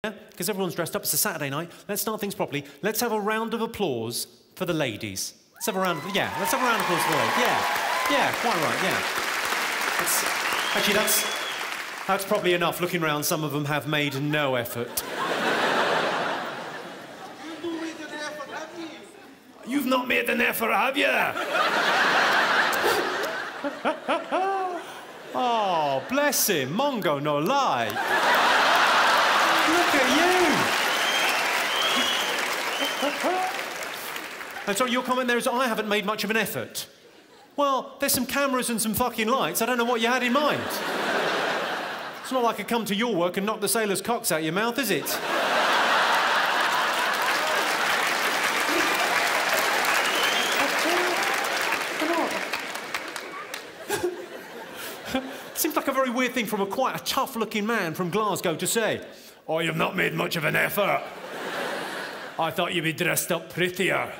Yeah? Because everyone's dressed up. It's a Saturday night. Let's start things properly. Let's have a round of applause for the ladies. Let's have a round of... Yeah, let's have a round of applause for the ladies. Yeah, quite right, yeah. Actually, that's probably enough. Looking round, some of them have made no effort. You've not made an effort, have you? Oh, bless him. Mongo no lie. Look at you. And so your comment there is, I haven't made much of an effort. Well, there's some cameras and some fucking lights. I don't know what you had in mind. It's not like I come to your work and knock the sailors' cocks out your mouth, is it? Seems like a very weird thing from quite a tough-looking man from Glasgow to say. Oh, you've not made much of an effort. I thought you'd be dressed up prettier.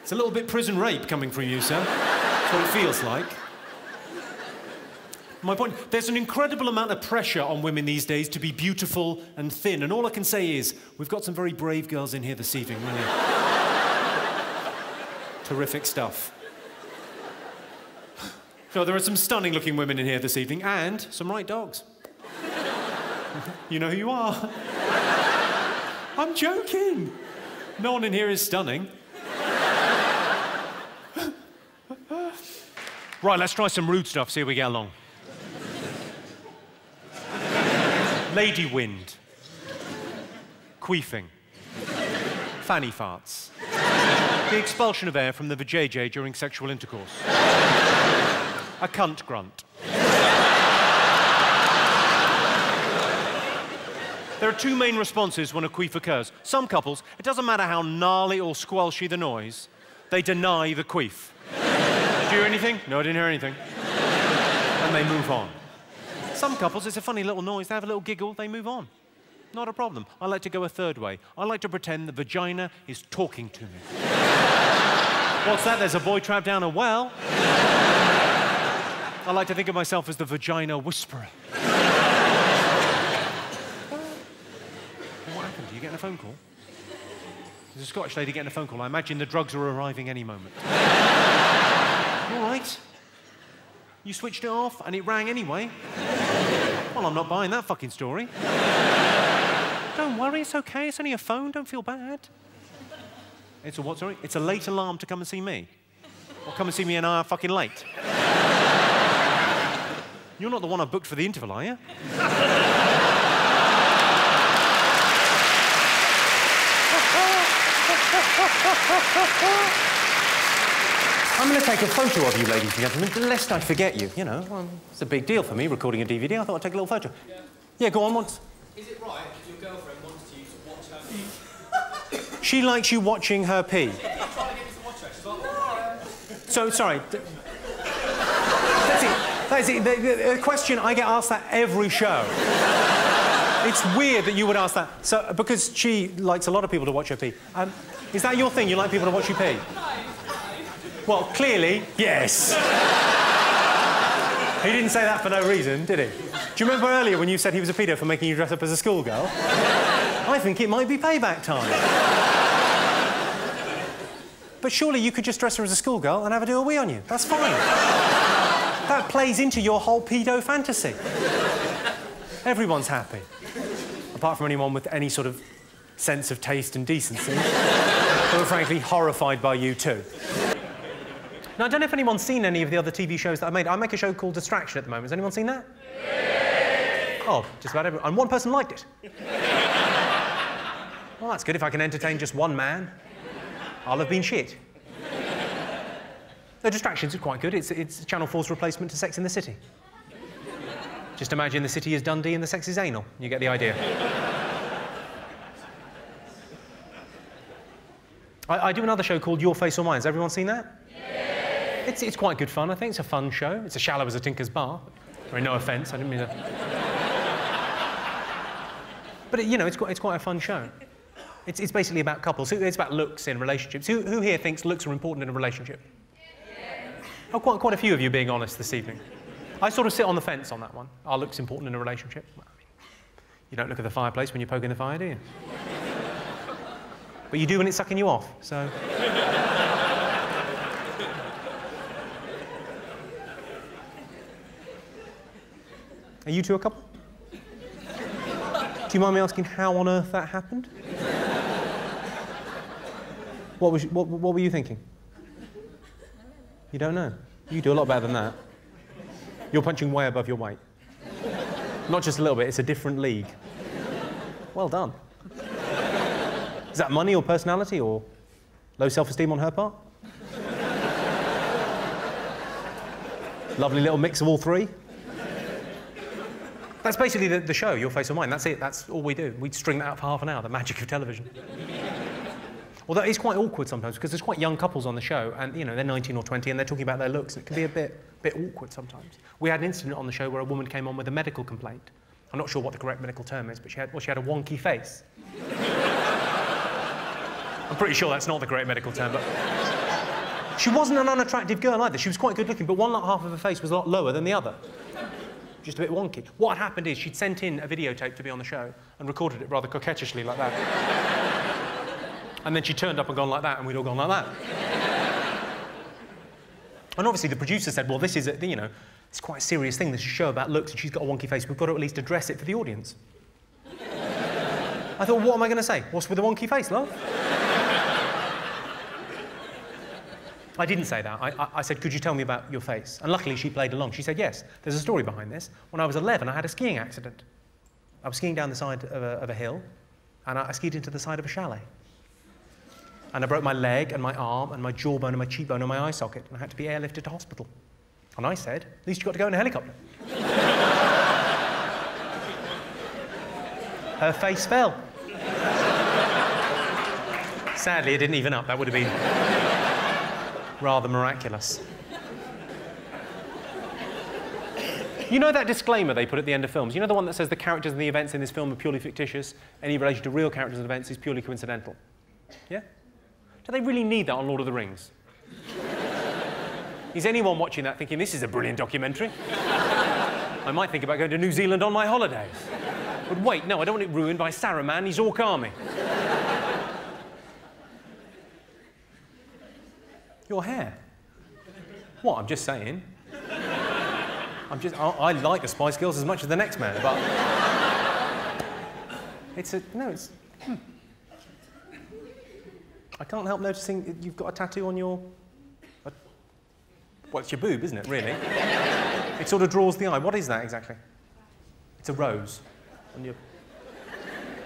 It's a little bit prison rape coming from you, sir. That's what it feels like. My point, there's an incredible amount of pressure on women these days to be beautiful and thin, and all I can say is, we've got some very brave girls in here this evening, really. Terrific stuff. So there are some stunning-looking women in here this evening, and some right dogs. You know who you are. I'm joking. No one in here is stunning. Right, let's try some rude stuff, see how we get along. Lady wind. Queefing. Fanny farts. The expulsion of air from the vajayjay during sexual intercourse. A cunt grunt. There are two main responses when a queef occurs. Some couples, it doesn't matter how gnarly or squelchy the noise, they deny the queef. Did you hear anything? No, I didn't hear anything. And they move on. Some couples, it's a funny little noise, they have a little giggle, they move on. Not a problem. I like to go a third way. I like to pretend the vagina is talking to me. What's that? There's a boy trapped down a well. I like to think of myself as the vagina whisperer. What happened? Are you getting a phone call? There's a Scottish lady getting a phone call. I imagine the drugs are arriving any moment. You all right? You switched it off and it rang anyway? Well, I'm not buying that fucking story. Don't worry, it's okay. It's only a phone. Don't feel bad. It's a what, sorry? It's a late alarm to come and see me. Or come and see me an hour fucking late. You're not the one I booked for the interval, are you? I'm going to take a photo of you, ladies and gentlemen, lest I forget you. You know, well, it's a big deal for me, recording a DVD. I thought I'd take a little photo. Yeah, go on, once. Is it right if your girlfriend wants you to watch her pee? She likes you watching her pee. I'm trying to get you to watch her. She's like, no. So, sorry. That's it. The question, I get asked that every show. It's weird that you would ask that. So, because she likes a lot of people to watch her pee. Is that your thing? You like people to watch you pee? Well, clearly, yes. He didn't say that for no reason, did he? Do you remember earlier when you said he was a pedo for making you dress up as a schoolgirl? I think it might be payback time. But surely you could just dress her as a schoolgirl and have her do a wee on you. That's fine. That plays into your whole pedo fantasy. Everyone's happy. Apart from anyone with any sort of sense of taste and decency. Who are frankly horrified by you too. Now, I don't know if anyone's seen any of the other TV shows that I made. I make a show called Distraction at the moment. Has anyone seen that? Yeah. Oh, just about everyone. And one person liked it. Well, that's good. If I can entertain just one man, I'll have been shit. The Distractions are quite good. It's Channel 4's replacement to Sex in the City. Just imagine the city is Dundee and the sex is anal. You get the idea. I do another show called Your Face or Mine. Has everyone seen that? It's quite good fun, I think. It's a fun show. It's as shallow as a tinker's bar. Sorry, no offence, I didn't mean to... But, you know, it's quite a fun show. It's basically about couples. It's about looks in relationships. Who here thinks looks are important in a relationship? Oh, quite a few of you being honest this evening. I sort of sit on the fence on that one. Are looks important in a relationship? Well, I mean, you don't look at the fireplace when you're poking the fire, do you? But you do when it's sucking you off, so... Are you two a couple? Do you mind me asking how on earth that happened? What were you thinking? You don't know? You do a lot better than that. You're punching way above your weight. Not just a little bit, it's a different league. Well done. Is that money or personality or low self-esteem on her part? Lovely little mix of all three. That's basically the show, Your Face or Mine. That's it. That's all we do. We string that out for half an hour, the magic of television. Although it's quite awkward sometimes because there's quite young couples on the show and, you know, they're 19 or 20 and they're talking about their looks. It can be a bit awkward sometimes. We had an incident on the show where a woman came on with a medical complaint. I'm not sure what the correct medical term is, but she had a wonky face. I'm pretty sure that's not the correct medical term, but... She wasn't an unattractive girl either. She was quite good looking, but one half of her face was a lot lower than the other. Just a bit wonky. What had happened is she'd sent in a videotape to be on the show and recorded it rather coquettishly like that. And then she turned up and gone like that, and we'd all gone like that. And obviously the producer said, well, this is, you know, it's quite a serious thing. This is a show about looks, and she's got a wonky face. We've got to at least address it for the audience. I thought, what am I going to say? What's with a wonky face, love? I didn't say that. I said, could you tell me about your face? And luckily, she played along. She said, yes, there's a story behind this. When I was 11, I had a skiing accident. I was skiing down the side of a hill, and I skied into the side of a chalet. And I broke my leg and my arm and my jawbone and my cheekbone and my eye socket, and I had to be airlifted to hospital. And I said, at least you got to go in a helicopter. Her face fell. Sadly, it didn't even up. That would have been rather miraculous. You know that disclaimer they put at the end of films? You know the one that says the characters and the events in this film are purely fictitious, any relation to real characters and events is purely coincidental? Yeah? Do they really need that on Lord of the Rings? Is anyone watching that thinking, this is a brilliant documentary? I might think about going to New Zealand on my holidays. But wait, no, I don't want it ruined by Saruman, he's Orc Army. Your hair? What, I'm just saying. I like the Spice Girls as much as the next man, but... I can't help noticing you've got a tattoo on your... Well, it's your boob, isn't it, really? It sort of draws the eye. What is that, exactly? It's a rose on your...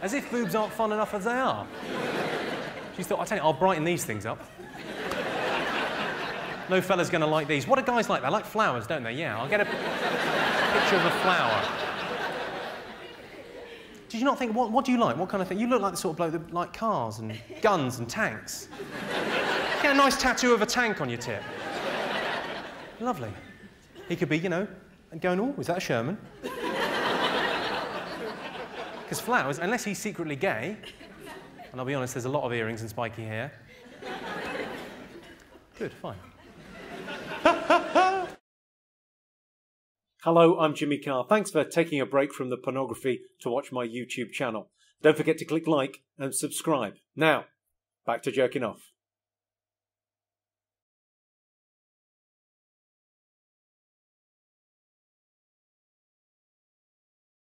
As if boobs aren't fun enough as they are. She's thought, I'll tell you, I'll brighten these things up. No fella's going to like these. What do guys like? They like flowers, don't they? Yeah, I'll get a picture of a flower. Did you not think, what do you like? What kind of thing? You look like the sort of bloke that like cars and guns and tanks. Get a nice tattoo of a tank on your tip. Lovely. He could be, you know, and going, oh, is that a Sherman? Because flowers, unless he's secretly gay, and I'll be honest, there's a lot of earrings and spiky hair. Good, fine. Hello, I'm Jimmy Carr. Thanks for taking a break from the pornography to watch my YouTube channel. Don't forget to click like and subscribe. Now, back to jerking off.